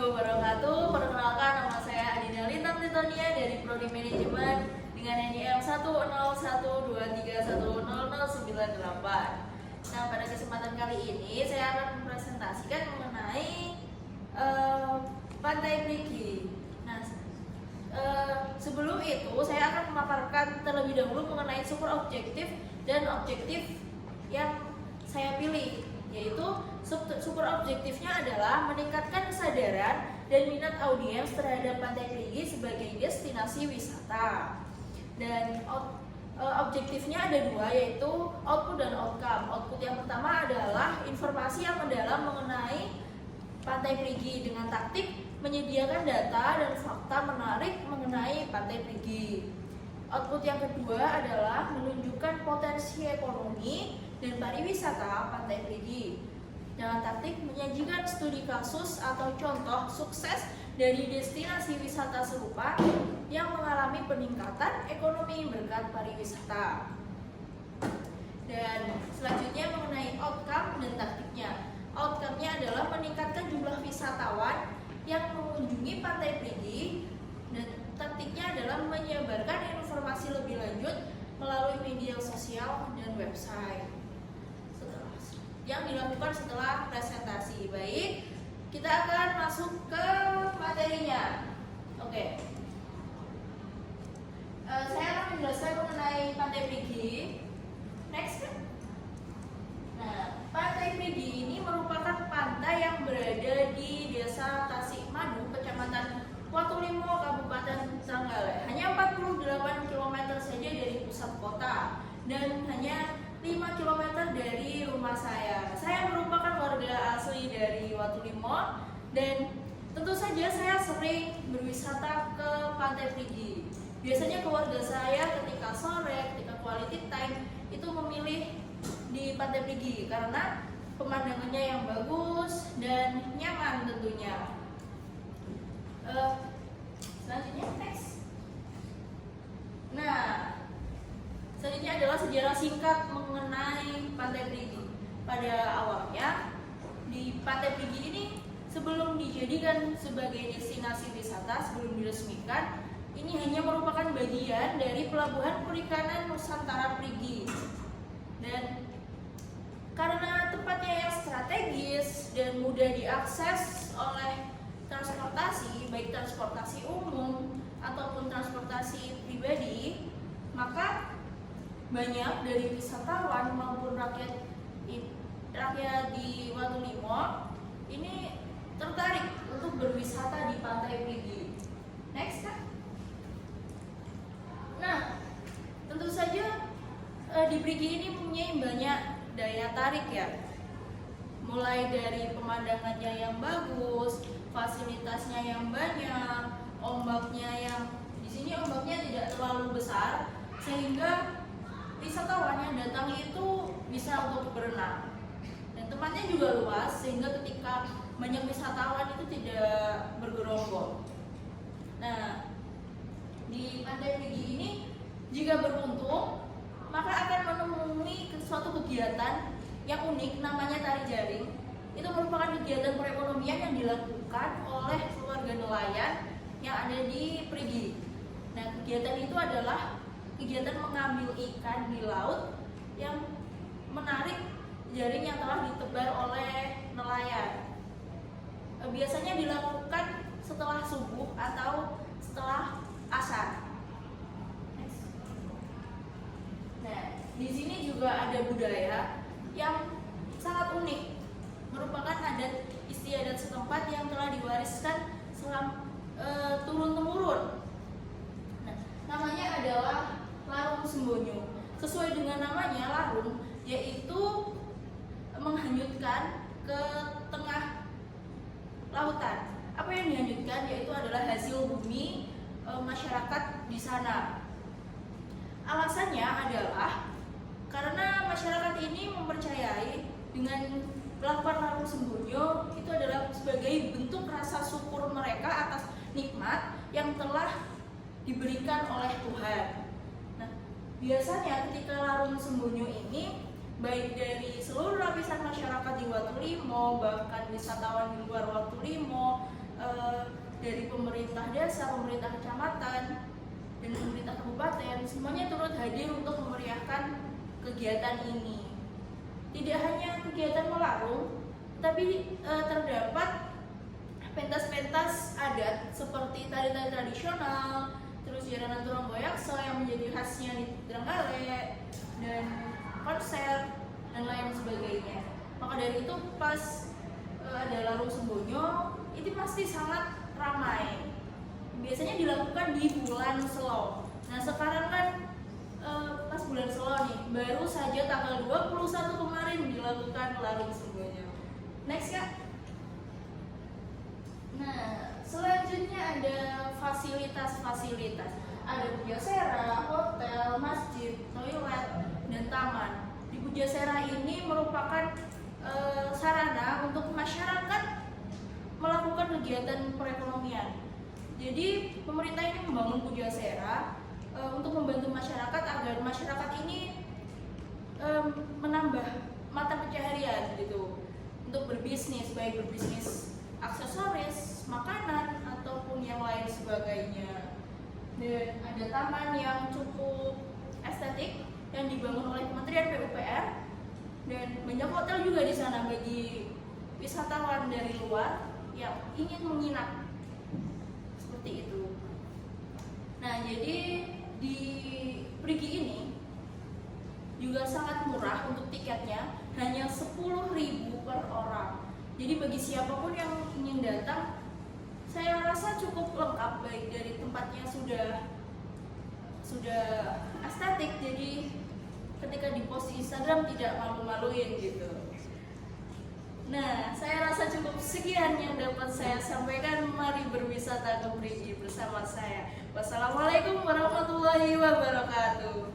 wabarakatuh. Perkenalkan, nama saya Adina Lintang Titonia dari Prodi Manajemen dengan NIM 10123100098. Nah, pada kesempatan kali ini saya akan mempresentasikan mengenai Pantai Perigi. Nah, sebelum itu saya akan memaparkan terlebih dahulu mengenai super objektif dan objektif yang saya pilih, yaitu super objektifnya adalah meningkatkan kesadaran dan minat audiens terhadap Pantai Perigi sebagai destinasi wisata. Dan objektifnya ada dua, yaitu output dan outcome. Output yang pertama adalah informasi yang mendalam mengenai Pantai Perigi dengan taktik menyediakan data dan fakta menarik mengenai Pantai Perigi. Output yang kedua adalah menunjukkan potensi ekonomi dan pariwisata Pantai Perigi dengan taktik menyajikan studi kasus atau contoh sukses dari destinasi wisata serupa yang mengalami peningkatan ekonomi berkat pariwisata. Dan selanjutnya mengenai outcome dan taktiknya. Outcome-nya adalah meningkatkan jumlah wisatawan yang mengunjungi Pantai Perigi, dan taktiknya adalah menyebarkan informasi lebih lanjut melalui media sosial dan website yang dilakukan setelah presentasi. Baik, kita akan masuk ke materinya. Oke. Saya akan menjelaskan mengenai Pantai Perigi. Next. Nah, Pantai Perigi ini merupakan pantai yang berada di Desa Tasikmadu, Kecamatan Watulimo, Kabupaten Trenggalek. Hanya 48 km saja dari pusat kota dan hanya 5 km dari rumah saya. Saya merupakan warga asli dari Watulimo dan tentu saja saya sering berwisata ke Pantai Perigi. Biasanya keluarga saya ketika sore, ketika quality time itu memilih di Pantai Perigi karena pemandangannya yang bagus dan nyaman tentunya. Selanjutnya next. Nah, selanjutnya adalah sejarah singkat mengenai Pantai Perigi. Pada awalnya di Pantai Perigi ini sebelum dijadikan sebagai destinasi wisata, sebelum diresmikan, ini hanya merupakan bagian dari Pelabuhan Perikanan Nusantara Perigi. Dan karena tempatnya yang strategis dan mudah diakses oleh transportasi, baik transportasi umum ataupun transportasi pribadi, maka banyak dari wisatawan maupun rakyat di Watulimo ini tertarik untuk berwisata di Pantai Perigi. Next, Kak. Nah, tentu saja di Perigi ini mempunyai banyak daya tarik ya. Mulai dari pemandangannya yang bagus, fasilitasnya yang banyak, ombaknya yang di sini ombaknya tidak terlalu besar sehingga wisatawan yang datang itu bisa untuk berenang. Dan tempatnya juga luas sehingga ketika banyak wisatawan itu tidak bergerombol. Nah, di Pantai Perigi ini jika beruntung maka akan menemui suatu kegiatan yang unik namanya tari jaring. Itu merupakan kegiatan perekonomian yang dilakukan oleh keluarga nelayan yang ada di Perigi. Nah, kegiatan itu adalah kegiatan mengambil ikan di laut yang menarik jaring yang telah ditebar oleh nelayan. Biasanya dilakukan setelah subuh atau setelah asar. Nah, di sini juga ada budaya yang sangat unik, merupakan adat istiadat setempat yang telah diwariskan turun-temurun. Nah, namanya adalah larung sembonyo. Sesuai dengan namanya, larung yaitu menghanyutkan ke tengah lautan. Apa yang dihanyutkan yaitu adalah hasil bumi masyarakat di sana. Alasannya adalah karena masyarakat ini mempercayai dengan melakukan larung sembonyo itu adalah sebagai bentuk rasa syukur mereka atas nikmat yang telah diberikan oleh Tuhan. Nah, biasanya ketika larung sembonyo ini baik dari seluruh lapisan masyarakat di Watulimo, bahkan wisatawan di luar Watulimo dari pemerintah desa, pemerintah kecamatan, dan pemerintah kabupaten semuanya turut hadir untuk memeriahkan kegiatan ini. Tidak hanya kegiatan melarung, tapi terdapat pentas-pentas adat seperti tari-tari tradisional, terus jaranan turang boyakso yang menjadi khasnya di Trenggalek, dan konser dan lain sebagainya. Maka dari itu pas ada Larung Sembonyo itu pasti sangat ramai. Biasanya dilakukan di bulan Selo. Nah sekarang kan pas bulan Selo nih, baru saja tanggal 21 kemarin dilakukan Larung Sembonyo. Next Kak. Nah, selanjutnya ada fasilitas-fasilitas. Ada Pujasera, hotel, masjid, toilet, dan taman. Di Pujasera ini merupakan sarana untuk masyarakat melakukan kegiatan perekonomian. Jadi pemerintah ini membangun Pujasera untuk membantu masyarakat agar masyarakat ini menambah mata pencaharian gitu untuk berbisnis, baik berbisnis aksesoris, makanan, ataupun yang lain sebagainya. Dan ada taman yang cukup estetik yang dibangun oleh Kementerian PUPR, dan banyak hotel juga di sana bagi wisatawan dari luar yang ingin menginap seperti itu. Nah, jadi di Prigi ini juga sangat murah untuk tiketnya, hanya 10.000 per orang. Jadi bagi siapapun yang ingin datang, saya rasa cukup lengkap, baik dari tempatnya sudah estetik, jadi ketika dipost di Instagram tidak malu-maluin gitu. Nah, saya rasa cukup sekian yang dapat saya sampaikan. Mari berwisata ke Prigi bersama saya. Wassalamualaikum warahmatullahi wabarakatuh.